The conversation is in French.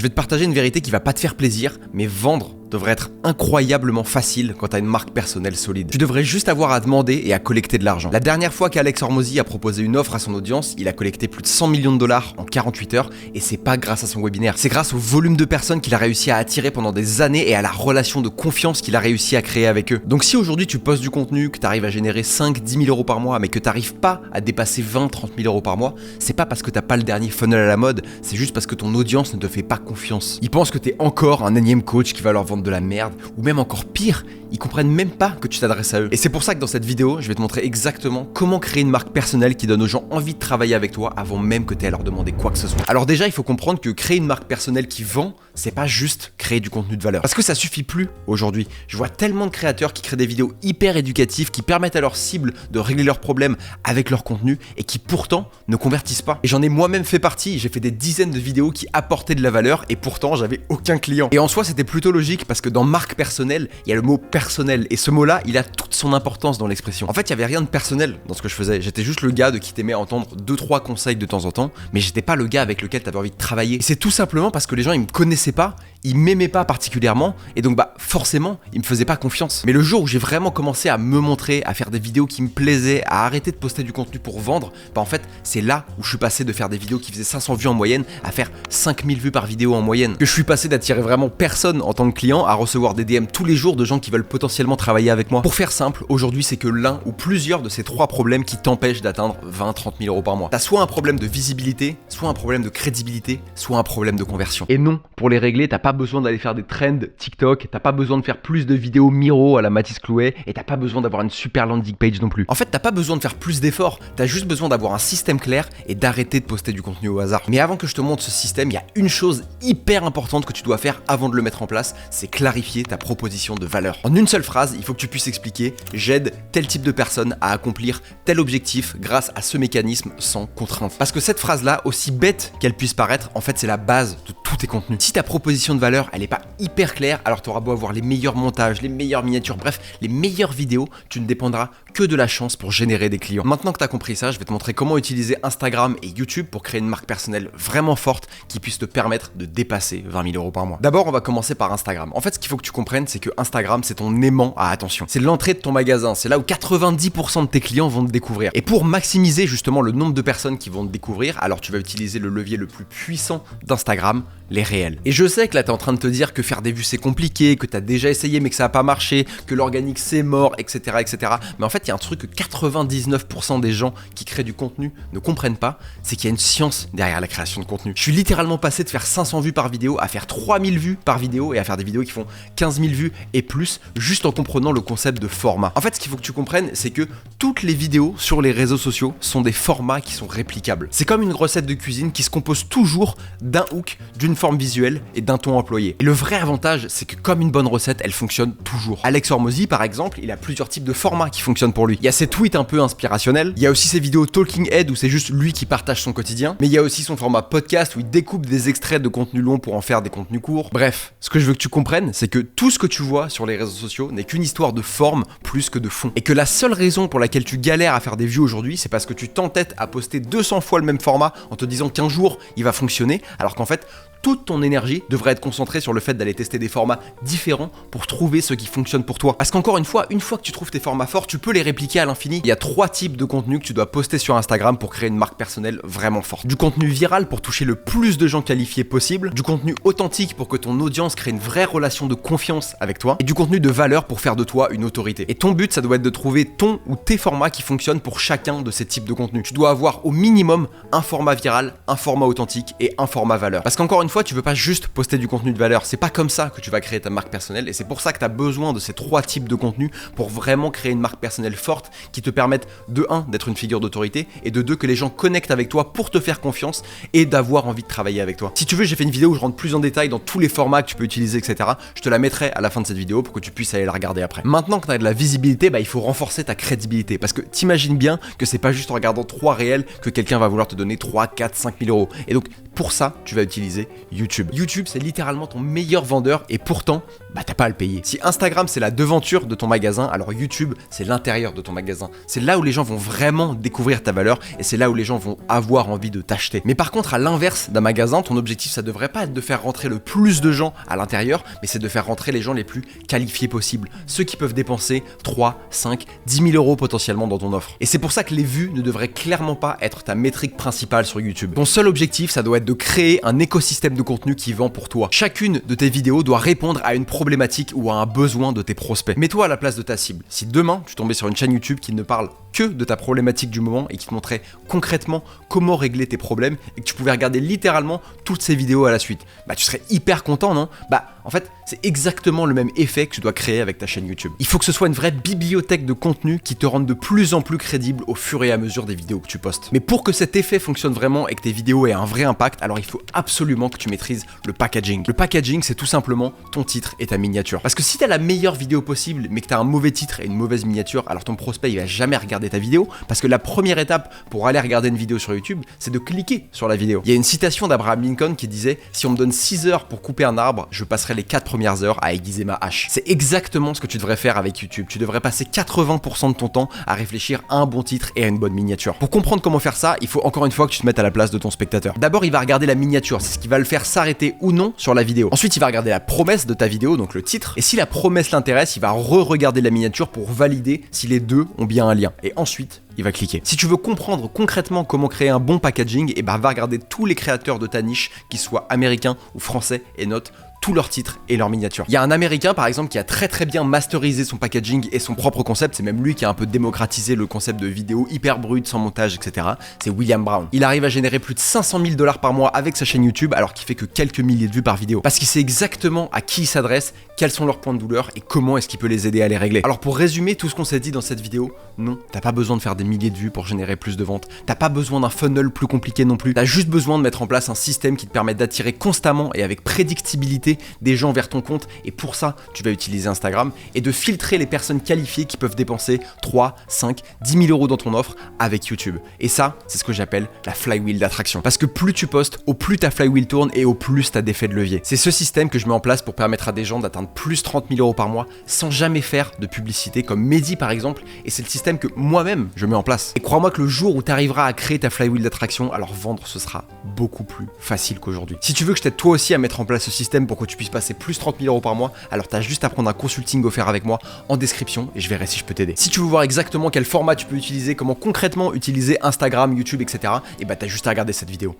vais te partager une vérité qui va pas te faire plaisir, mais vendre devrait être incroyablement facile quand tu as une marque personnelle solide. Tu devrais juste avoir à demander et à collecter de l'argent. La dernière fois qu'Alex Hormozy a proposé une offre à son audience, il a collecté plus de 100 millions de dollars en 48 heures et c'est pas grâce à son webinaire. C'est grâce au volume de personnes qu'il a réussi à attirer pendant des années et à la relation de confiance qu'il a réussi à créer avec eux. Donc si aujourd'hui tu postes du contenu, que tu arrives à générer 5-10 000 euros par mois, mais que tu n'arrives pas à dépasser 20-30 000 euros par mois, c'est pas parce que t'as pas le dernier funnel à la mode, c'est juste parce que ton audience ne te fait pas confiance. Ils pensent que t'es encore un énième coach qui va leur vendre de la merde, ou même encore pire, ils comprennent même pas que tu t'adresses à eux. Et c'est pour ça que dans cette vidéo, je vais te montrer exactement comment créer une marque personnelle qui donne aux gens envie de travailler avec toi avant même que tu aies à leur demander quoi que ce soit. Alors déjà, il faut comprendre que créer une marque personnelle qui vend, c'est pas juste créer du contenu de valeur. Parce que ça suffit plus aujourd'hui. Je vois tellement de créateurs qui créent des vidéos hyper éducatives, qui permettent à leur cible de régler leurs problèmes avec leur contenu et qui pourtant ne convertissent pas. Et j'en ai moi-même fait partie, j'ai fait des dizaines de vidéos qui apportaient de la valeur et pourtant j'avais aucun client. Et en soi, c'était plutôt logique parce que dans marque personnelle, il y a le mot personnel et ce mot-là, il a toute son importance dans l'expression. En fait, il y avait rien de personnel dans ce que je faisais. J'étais juste le gars de qui t'aimait entendre 2-3 conseils de temps en temps, mais j'étais pas le gars avec lequel t'avais envie de travailler. Et c'est tout simplement parce que les gens, ils me connaissaient pas, ils m'aimaient pas particulièrement et donc forcément, ils me faisaient pas confiance. Mais le jour où j'ai vraiment commencé à me montrer, à faire des vidéos qui me plaisaient, à arrêter de poster du contenu pour vendre, en fait, c'est là où je suis passé de faire des vidéos qui faisaient 500 vues en moyenne à faire 5000 vues par vidéo en moyenne. Que je suis passé d'attirer vraiment personne en tant que client à recevoir des DM tous les jours de gens qui veulent potentiellement travailler avec moi. Pour faire simple, aujourd'hui, c'est que l'un ou plusieurs de ces 3 problèmes qui t'empêchent d'atteindre 20-30 000 euros par mois. T'as soit un problème de visibilité, soit un problème de crédibilité, soit un problème de conversion. Et non, pour les régler, t'as pas besoin d'aller faire des trends TikTok, t'as pas besoin de faire plus de vidéos Miro à la Mathis Clouet et t'as pas besoin d'avoir une super landing page non plus. En fait, t'as pas besoin de faire plus d'efforts, t'as juste besoin d'avoir un système clair et d'arrêter de poster du contenu au hasard. Mais avant que je te montre ce système, il y a une chose hyper importante que tu dois faire avant de le mettre en place, c'est clarifier ta proposition de valeur. En une seule phrase, il faut que tu puisses expliquer « j'aide tel type de personne à accomplir tel objectif grâce à ce mécanisme sans contrainte ». Parce que cette phrase-là, aussi bête qu'elle puisse paraître, en fait c'est la base de tous tes contenus. Si ta proposition de valeur, elle est pas hyper claire, alors tu auras beau avoir les meilleurs montages, les meilleures miniatures, bref, les meilleures vidéos, tu ne dépendras que de la chance pour générer des clients. Maintenant que tu as compris ça, je vais te montrer comment utiliser Instagram et YouTube pour créer une marque personnelle vraiment forte qui puisse te permettre de dépasser 20 000 euros par mois. D'abord, on va commencer par Instagram. En fait, ce qu'il faut que tu comprennes, c'est que Instagram, c'est ton aimant à attention. C'est l'entrée de ton magasin, c'est là où 90% de tes clients vont te découvrir. Et pour maximiser justement le nombre de personnes qui vont te découvrir, alors tu vas utiliser le levier le plus puissant d'Instagram, les réels. Et je sais que là, tu es en train de te dire que faire des vues, c'est compliqué, que tu as déjà essayé mais que ça n'a pas marché, que l'organique, c'est mort, etc., etc. Mais en fait, il y a un truc que 99% des gens qui créent du contenu ne comprennent pas, c'est qu'il y a une science derrière la création de contenu. Je suis littéralement passé de faire 500 vues par vidéo à faire 3000 vues par vidéo et à faire des vidéos qui font 15 000 vues et plus, juste en comprenant le concept de format. En fait, ce qu'il faut que tu comprennes, c'est que toutes les vidéos sur les réseaux sociaux sont des formats qui sont réplicables. C'est comme une recette de cuisine qui se compose toujours d'un hook, d'une forme visuelle et d'un ton employé. Et le vrai avantage, c'est que comme une bonne recette, elle fonctionne toujours. Alex Hormozy, par exemple, il a plusieurs types de formats qui fonctionnent pour lui. Il y a ses tweets un peu inspirationnels, il y a aussi ses vidéos Talking Head où c'est juste lui qui partage son quotidien, mais il y a aussi son format podcast où il découpe des extraits de contenu long pour en faire des contenus courts. Bref, ce que je veux que tu comprennes, c'est que tout ce que tu vois sur les réseaux sociaux n'est qu'une histoire de forme plus que de fond. Et que la seule raison pour laquelle tu galères à faire des vues aujourd'hui, c'est parce que tu t'entêtes à poster 200 fois le même format en te disant qu'un jour il va fonctionner, alors qu'en fait, toute ton énergie devrait être concentrée sur le fait d'aller tester des formats différents pour trouver ce qui fonctionne pour toi. Parce qu'encore une fois que tu trouves tes formats forts, tu peux les répliquer à l'infini. Il y a 3 types de contenu que tu dois poster sur Instagram pour créer une marque personnelle vraiment forte. Du contenu viral pour toucher le plus de gens qualifiés possible, du contenu authentique pour que ton audience crée une vraie relation de confiance avec toi, et du contenu de valeur pour faire de toi une autorité. Et ton but, ça doit être de trouver ton ou tes formats qui fonctionnent pour chacun de ces types de contenus. Tu dois avoir au minimum un format viral, un format authentique et un format valeur. Parce qu'encore une fois, tu veux pas juste poster du contenu de valeur, c'est pas comme ça que tu vas créer ta marque personnelle et c'est pour ça que tu as besoin de ces 3 types de contenus pour vraiment créer une marque personnelle forte qui te permette de 1 d'être une figure d'autorité et de 2 que les gens connectent avec toi pour te faire confiance et d'avoir envie de travailler avec toi. Si tu veux, j'ai fait une vidéo où je rentre plus en détail dans tous les formats que tu peux utiliser, etc. Je te la mettrai à la fin de cette vidéo pour que tu puisses aller la regarder après. Maintenant que tu as de la visibilité, il faut renforcer ta crédibilité parce que t'imagines bien que c'est pas juste en regardant 3 réels que quelqu'un va vouloir te donner 3, 4, 5 000 euros. Et donc pour ça, tu vas utiliser YouTube. YouTube, c'est littéralement ton meilleur vendeur et pourtant, t'as pas à le payer. Si Instagram, c'est la devanture de ton magasin, alors YouTube, c'est l'intérieur de ton magasin. C'est là où les gens vont vraiment découvrir ta valeur et c'est là où les gens vont avoir envie de t'acheter. Mais par contre, à l'inverse d'un magasin, ton objectif, ça devrait pas être de faire rentrer le plus de gens à l'intérieur, mais c'est de faire rentrer les gens les plus qualifiés possibles. Ceux qui peuvent dépenser 3, 5, 10 000 euros potentiellement dans ton offre. Et c'est pour ça que les vues ne devraient clairement pas être ta métrique principale sur YouTube. Ton seul objectif, ça doit être de créer un écosystème de contenu qui vend pour toi. Chacune de tes vidéos doit répondre à une problématique ou à un besoin de tes prospects. Mets-toi à la place de ta cible. Si demain, tu tombais sur une chaîne YouTube qui ne parle que de ta problématique du moment et qui te montrait concrètement comment régler tes problèmes et que tu pouvais regarder littéralement toutes ces vidéos à la suite, tu serais hyper content, non? En fait, c'est exactement le même effet que tu dois créer avec ta chaîne YouTube. Il faut que ce soit une vraie bibliothèque de contenu qui te rende de plus en plus crédible au fur et à mesure des vidéos que tu postes. Mais pour que cet effet fonctionne vraiment et que tes vidéos aient un vrai impact, alors il faut absolument que tu maîtrises le packaging. Le packaging, c'est tout simplement ton titre et ta miniature. Parce que si tu as la meilleure vidéo possible, mais que tu as un mauvais titre et une mauvaise miniature, alors ton prospect, il va jamais regarder ta vidéo, parce que la première étape pour aller regarder une vidéo sur YouTube, c'est de cliquer sur la vidéo. Il y a une citation d'Abraham Lincoln qui disait « Si on me donne 6 heures pour couper un arbre, je passerai les 4 premières heures à aiguiser ma hache. » C'est exactement ce que tu devrais faire avec YouTube. Tu devrais passer 80% de ton temps à réfléchir à un bon titre et à une bonne miniature. Pour comprendre comment faire ça, il faut encore une fois que tu te mettes à la place de ton spectateur. D'abord, il va regarder la miniature, c'est ce qui va le faire s'arrêter ou non sur la vidéo. Ensuite, il va regarder la promesse de ta vidéo, donc le titre. Et si la promesse l'intéresse, il va re-regarder la miniature pour valider si les deux ont bien un lien. Et ensuite, il va cliquer. Si tu veux comprendre concrètement comment créer un bon packaging, va regarder tous les créateurs de ta niche, qu'ils soient américains ou français, et note tous leurs titres et leurs miniatures. Il y a un américain par exemple qui a très bien masterisé son packaging et son propre concept, c'est même lui qui a un peu démocratisé le concept de vidéo hyper brute, sans montage, etc. C'est William Brown. Il arrive à générer plus de 500 000 $ par mois avec sa chaîne YouTube alors qu'il fait que quelques milliers de vues par vidéo. Parce qu'il sait exactement à qui il s'adresse, quels sont leurs points de douleur et comment est-ce qu'il peut les aider à les régler. Alors pour résumer tout ce qu'on s'est dit dans cette vidéo, non, t'as pas besoin de faire des milliers de vues pour générer plus de ventes. T'as pas besoin d'un funnel plus compliqué non plus. T'as juste besoin de mettre en place un système qui te permet d'attirer constamment et avec prédictibilité des gens vers ton compte et pour ça, tu vas utiliser Instagram et de filtrer les personnes qualifiées qui peuvent dépenser 3, 5, 10 000 euros dans ton offre avec YouTube. Et ça, c'est ce que j'appelle la flywheel d'attraction. Parce que plus tu postes, au plus ta flywheel tourne et au plus t'as d'effet de levier. C'est ce système que je mets en place pour permettre à des gens d'atteindre plus 30 000 euros par mois sans jamais faire de publicité comme Mehdi par exemple et c'est le système que moi-même je mets en place. Et crois-moi que le jour où tu arriveras à créer ta flywheel d'attraction, alors vendre ce sera beaucoup plus facile qu'aujourd'hui. Si tu veux que je t'aide toi aussi à mettre en place ce système pour que tu puisses passer plus 30 000 euros par mois, alors tu as juste à prendre un consulting offert avec moi en description et je verrai si je peux t'aider. Si tu veux voir exactement quel format tu peux utiliser, comment concrètement utiliser Instagram, YouTube, etc., tu as juste à regarder cette vidéo.